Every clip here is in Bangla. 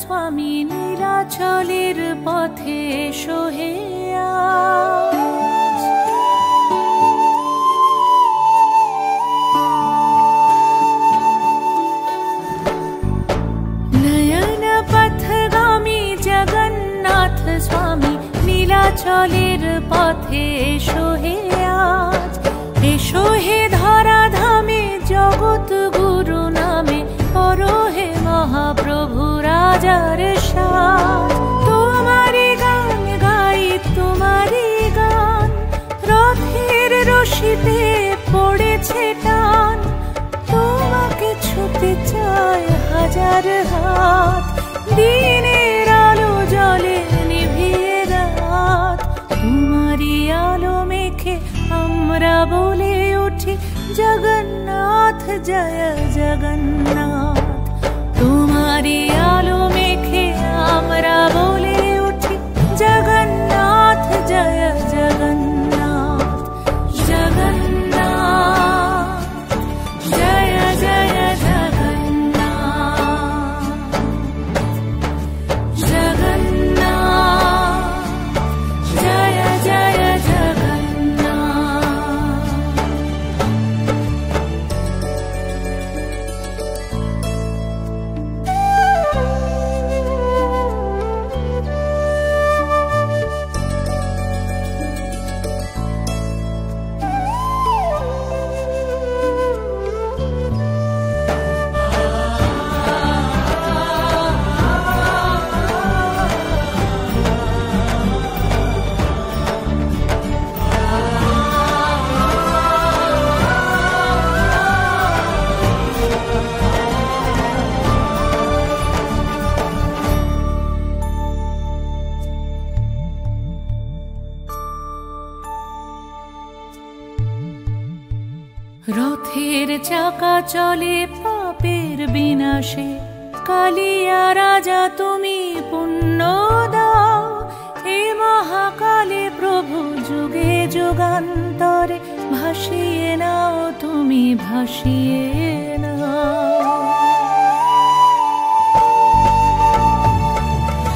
স্বামী নীলাচলের পথে এসো হে আজ। নয়ন পথগামী জগন্নাথ স্বামী নীলাচলের পথে এসো হে আজ। এসো হে ধরাধামে জগৎ গুরু নামে করো হে মহাপ্রভু রাজার সাজ। তোমারি গান গাই তোমারি গান, রথের রশিতে পড়েছে টান। তোমাকে ছুতে চায় হাজার হাত, দিনের আলো জলে নিভিয়ে রাত। তোমারি আলো মেখে আমরা বলে উঠি জগন্নাথ জয় জগন্নাথ। তোমারি আলো মেখে আমরা বলে উঠি জগন্নাথ জয় জগন্নাথ। জগন্নাথ জয় জয় জগন্নাথ। জগন্নাথ জয় জয় জগন্নাথ। রথের চাকা চলে পাপের বিনাশে, কালিয়া রাজা তুমি পুণ্য দাও। এ মহাকালে প্রভু যুগে যুগান্তরে ভাসিয়ে নাও তুমি ভাসিয়ে নাও।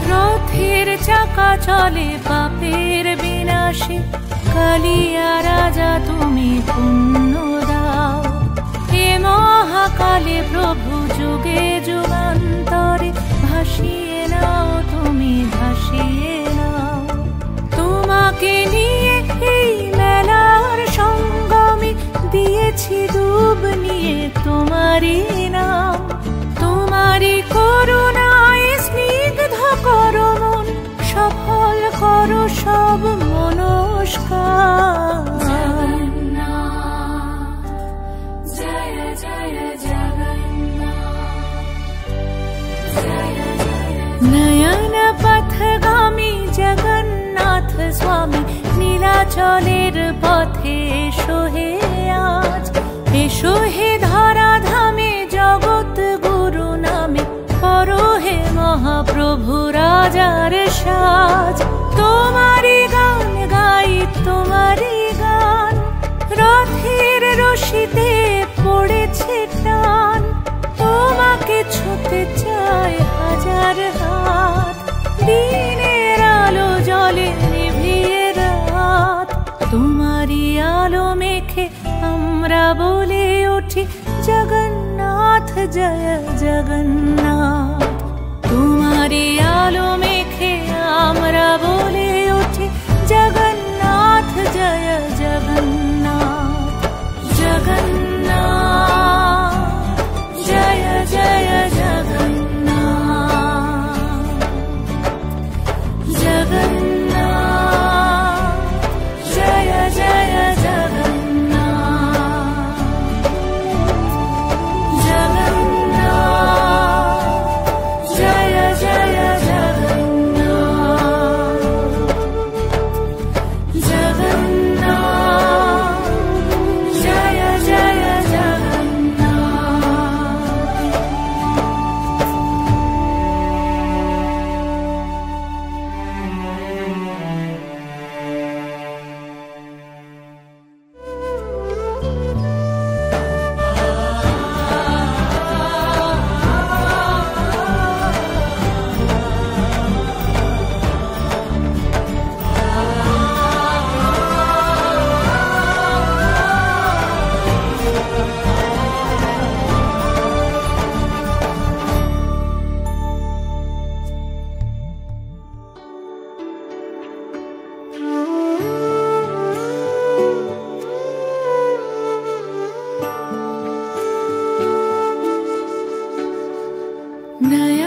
রথের চাকা চলে পাপের বিনাশে, কালিয়া রাজা তুমি পুণ্য দাও। হে মহাকালে প্রভু যুগে যুগান্তরে ভাসিয়ে নাও তুমি ভাসিয়ে নাও। তোমাকে নিয়ে এই মেলার সঙ্গমে দিয়েছি ডুব নিয়ে তোমারি নাম। তোমারি করুণায় স্নিগ্ধ করো মন, সফল করো সব মনস্কার। জয় জয় জগন্নাথ। নয়ন পথগামী জগন্নাথ স্বামী নীলাচলের পথে এসো হে আজ। এসো হে ধরাধামে জগৎ গুরু নামে করো হে মহাপ্রভু রাজার সাজ। তোমারি গান গাই তোমারি গান, রথের রশিতে পড়েছে টান। তোমাকে ছুতে চায় হাজার হাত, দিনের আলো জলে নিভিয়ে রাত। তোমারি আলো মেখে আমরা বলে উঠি জগন্নাথ জয় জগন্নাথ। তোমারি আলো মেখে আমরা বলে উঠি জগন্নাথ জয় জগন্নাথ। জগন্নাথ জয় জয় জগন্নাথ। জগন্নাথ জয় জয় জগন্নাথ। জগন্নাথ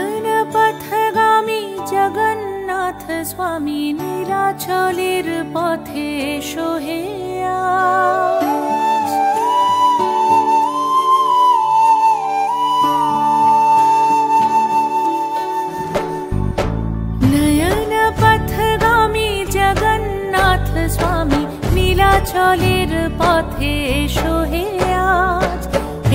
নয়ন পথগামী জগন্নাথ স্বামী নীলাচলের পথে এসো হে আজ। নয়ন পথগামী জগন্নাথ স্বামী নীলাচলের পথে এসো হে আজ।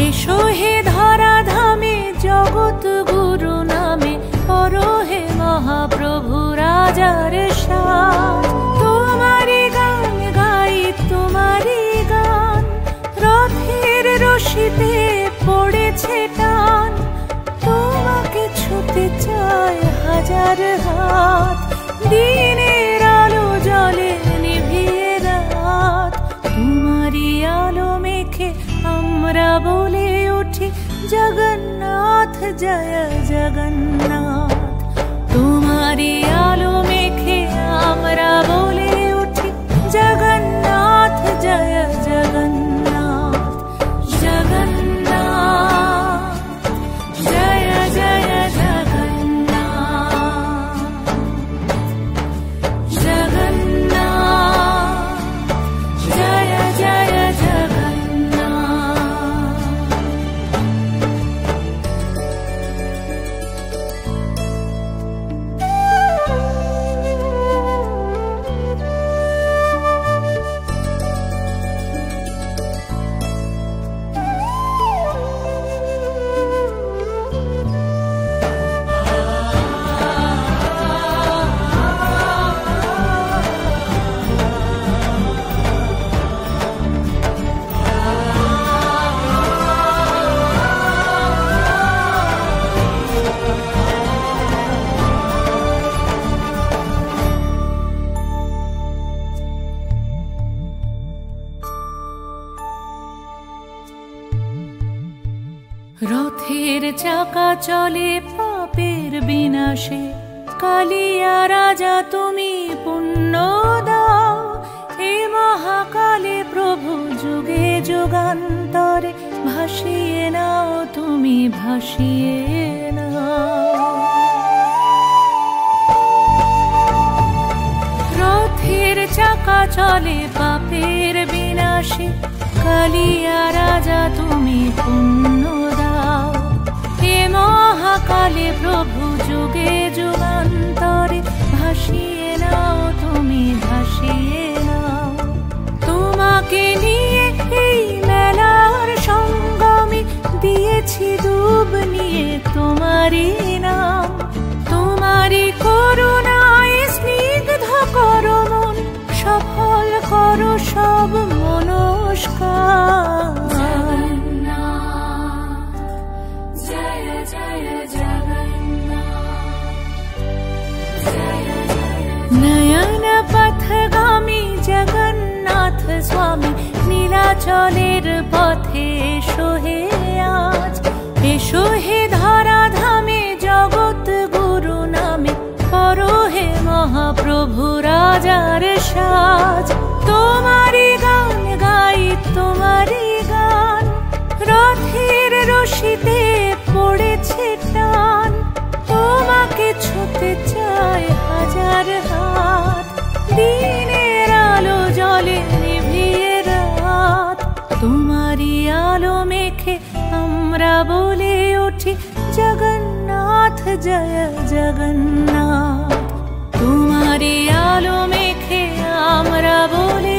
এসো হে ধরাধামে জগৎ গুরু নামে করো হে মহাপ্রভু রাজার সাজ। তোমারি গান গাই তোমারি গান, রথের রশিতে পড়েছে টান। তোমাকে ছুতে চায় হাজার হাত, দিনের আলো জলে নিভিয়ে রাত। তোমারি আলো মেখে আমরা বলে উঠি জগন্নাথ জয় জগন্নাথ। তোমারি আলো মেখে আমরা বলে উঠি জগন্নাথ জয় জগন্নাথ। জগন্নাথ জয় জয় জগন্নাথ। জগন্নাথ জয় জয় জগন্নাথ। রথের চাকা চলে পাপের বিনাশে, কালিয়া রাজা তুমি পুণ্য দাও। এ মহাকালে প্রভু যুগে যুগান্তরে ভাসিয়ে নাও তুমি ভাসিয়ে নাও। রথের চাকা চলে পাপের বিনাশে, কালিয়া রাজা তুমি পুণ্য দাও। হে মহাকালে প্রভু যুগে যুগান্তরে ভাসিয়ে নাও তুমি ভাসিয়ে নাও। তোমাকে নিয়ে এই মেলার সঙ্গমে দিয়েছি ডুব নিয়ে তোমারই নাম। তোমারই করুণায় স্নিগ্ধ করো মন, সফল করো সব মনস্কার। জয় জয় জগন্নাথ। নয়ন পথগামী জগন্নাথ স্বামী নীলাচলের পথে এসো হে আজ। এসো হে ধরাধামে জগৎ গুরু নামে করো হে মহাপ্রভু রাজার সাজ। তোমারি গান গাই তোমারি গান, রথের রশিতে পড়েছে টান। তোমাকে ছুতে চায় হাজার হাত, দিনের আলো জলে নিভিয়ে রাত। তোমারি আলো মেখে আমরা বলে উঠি জগন্নাথ জয় জগন্নাথ। তোমারি আলো মেখে আমরা বলে